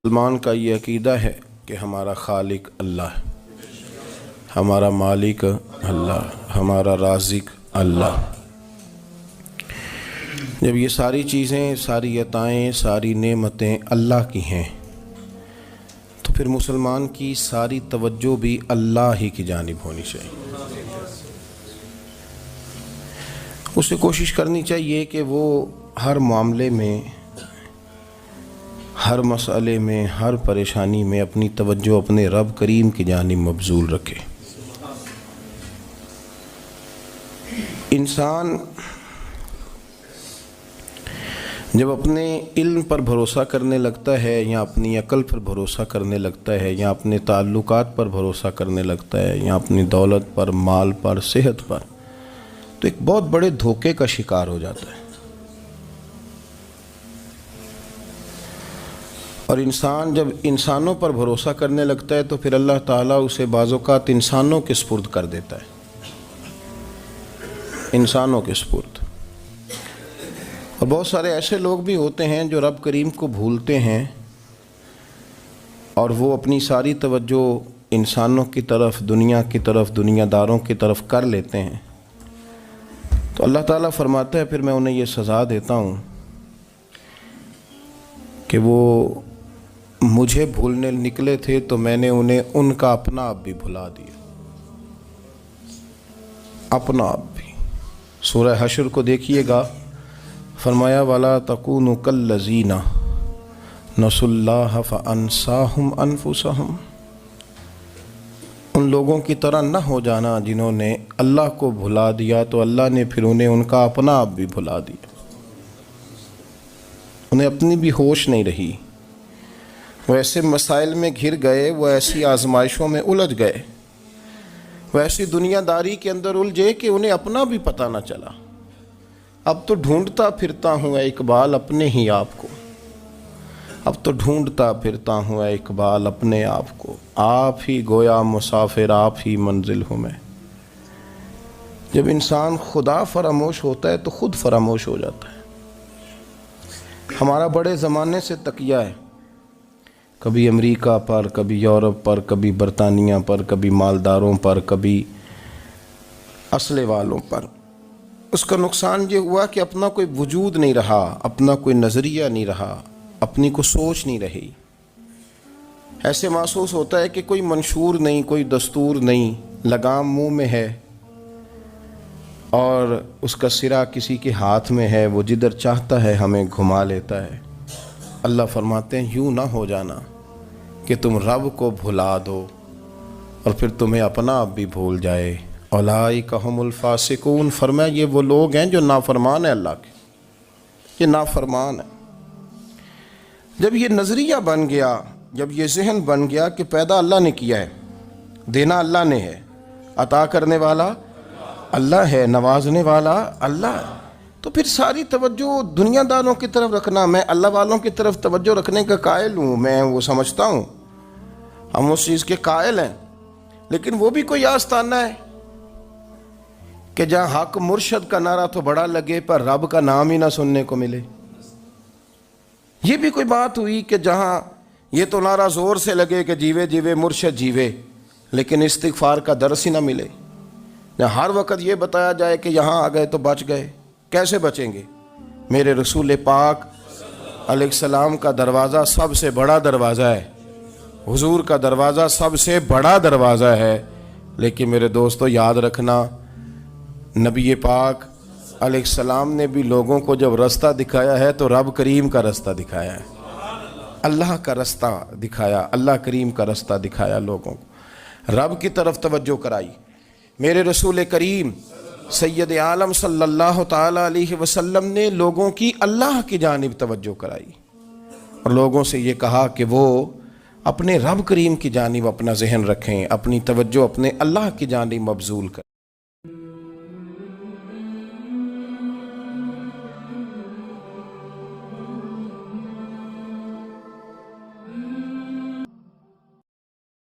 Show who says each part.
Speaker 1: مسلمان کا یہ عقیدہ ہے کہ ہمارا خالق اللہ ہے، ہمارا مالک اللہ، ہمارا رازق اللہ۔ جب یہ ساری چیزیں، ساری عطائیں، ساری نعمتیں اللہ کی ہیں تو پھر مسلمان کی ساری توجہ بھی اللہ ہی کی جانب ہونی چاہیے۔ اسے کوشش کرنی چاہیے کہ وہ ہر معاملے میں، ہر مسئلے میں، ہر پریشانی میں اپنی توجہ اپنے رب کریم کی جانب مبذول رکھے۔ انسان جب اپنے علم پر بھروسہ کرنے لگتا ہے یا اپنی عقل پر بھروسہ کرنے لگتا ہے یا اپنے تعلقات پر بھروسہ کرنے لگتا ہے یا اپنی دولت پر، مال پر، صحت پر، تو ایک بہت بڑے دھوکے کا شکار ہو جاتا ہے۔ اور انسان جب انسانوں پر بھروسہ کرنے لگتا ہے تو پھر اللہ تعالیٰ اسے بعض اوقات انسانوں کے سپرد کر دیتا ہے، انسانوں کے سپرد۔ اور بہت سارے ایسے لوگ بھی ہوتے ہیں جو رب کریم کو بھولتے ہیں اور وہ اپنی ساری توجہ انسانوں کی طرف، دنیا کی طرف، دنیا داروں کی طرف کر لیتے ہیں، تو اللہ تعالیٰ فرماتا ہے پھر میں انہیں یہ سزا دیتا ہوں کہ وہ مجھے بھولنے نکلے تھے تو میں نے انہیں ان کا اپنا آپ بھی بھلا دیا، اپنا آپ بھی۔ سورہ حشر کو دیکھیے گا، فرمایا وَلَا تَكُونُوا كَالَّذِينَ نَسُوا اللَّهَ فَأَنسَاهُمْ أَنفُسَهُمْ۔ ان لوگوں کی طرح نہ ہو جانا جنہوں نے اللہ کو بھلا دیا تو اللہ نے پھر انہیں ان کا اپنا آپ بھی بھلا دیا، انہیں اپنی بھی ہوش نہیں رہی، وہ ایسے مسائل میں گھر گئے، وہ ایسی آزمائشوں میں الجھ گئے، وہ ایسی دنیا داری کے اندر الجھے کہ انہیں اپنا بھی پتہ نہ چلا۔ اب تو ڈھونڈتا پھرتا ہوں اے اقبال اپنے ہی آپ کو، اب تو ڈھونڈتا پھرتا ہوں اے اقبال اپنے آپ کو، آپ ہی گویا مسافر، آپ ہی منزل ہوں میں۔ جب انسان خدا فراموش ہوتا ہے تو خود فراموش ہو جاتا ہے۔ ہمارا بڑے زمانے سے تکیہ ہے، کبھی امریکہ پر، کبھی یورپ پر، کبھی برطانیہ پر، کبھی مالداروں پر، کبھی اسلحے والوں پر۔ اس کا نقصان یہ ہوا کہ اپنا کوئی وجود نہیں رہا، اپنا کوئی نظریہ نہیں رہا، اپنی کوئی سوچ نہیں رہی۔ ایسے محسوس ہوتا ہے کہ کوئی منشور نہیں، کوئی دستور نہیں، لگام منہ میں ہے اور اس کا سرا کسی کے ہاتھ میں ہے، وہ جدھر چاہتا ہے ہمیں گھما لیتا ہے۔ اللہ فرماتے ہیں یوں نہ ہو جانا کہ تم رب کو بھلا دو اور پھر تمہیں اپنا آپ بھی بھول جائے۔ اولئک ھم الفاسقون، فرمایا یہ وہ لوگ ہیں جو نافرمان ہیں اللہ کے، یہ نافرمان ہیں۔ جب یہ نظریہ بن گیا، جب یہ ذہن بن گیا کہ پیدا اللہ نے کیا ہے، دینا اللہ نے ہے، عطا کرنے والا اللہ ہے، نوازنے والا اللہ ہے، تو پھر ساری توجہ دنیا داروں کی طرف رکھنا، میں اللہ والوں کی طرف توجہ رکھنے کا قائل ہوں، میں وہ سمجھتا ہوں، ہم اس چیز کے قائل ہیں، لیکن وہ بھی کوئی آستانہ ہے کہ جہاں حق مرشد کا نعرہ تو بڑا لگے پر رب کا نام ہی نہ سننے کو ملے۔ یہ بھی کوئی بات ہوئی کہ جہاں یہ تو نعرہ زور سے لگے کہ جیوے جیوے مرشد جیوے، لیکن استغفار کا درس ہی نہ ملے، جہاں ہر وقت یہ بتایا جائے کہ یہاں آ گئے تو بچ گئے۔ کیسے بچیں گے؟ میرے رسول پاک علیہ السلام کا دروازہ سب سے بڑا دروازہ ہے، حضور کا دروازہ سب سے بڑا دروازہ ہے، لیکن میرے دوستو یاد رکھنا، نبی پاک علیہ السلام نے بھی لوگوں کو جب رستہ دکھایا ہے تو رب کریم کا رستہ دکھایا ہے، اللہ کا رستہ دکھایا، اللہ کریم کا رستہ دکھایا، لوگوں کو رب کی طرف توجہ کرائی۔ میرے رسول کریم سید عالم صلی اللہ تعالیٰ علیہ وسلم نے لوگوں کی اللہ کی جانب توجہ کرائی اور لوگوں سے یہ کہا کہ وہ اپنے رب کریم کی جانب اپنا ذہن رکھیں، اپنی توجہ اپنے اللہ کی جانب مبذول کریں۔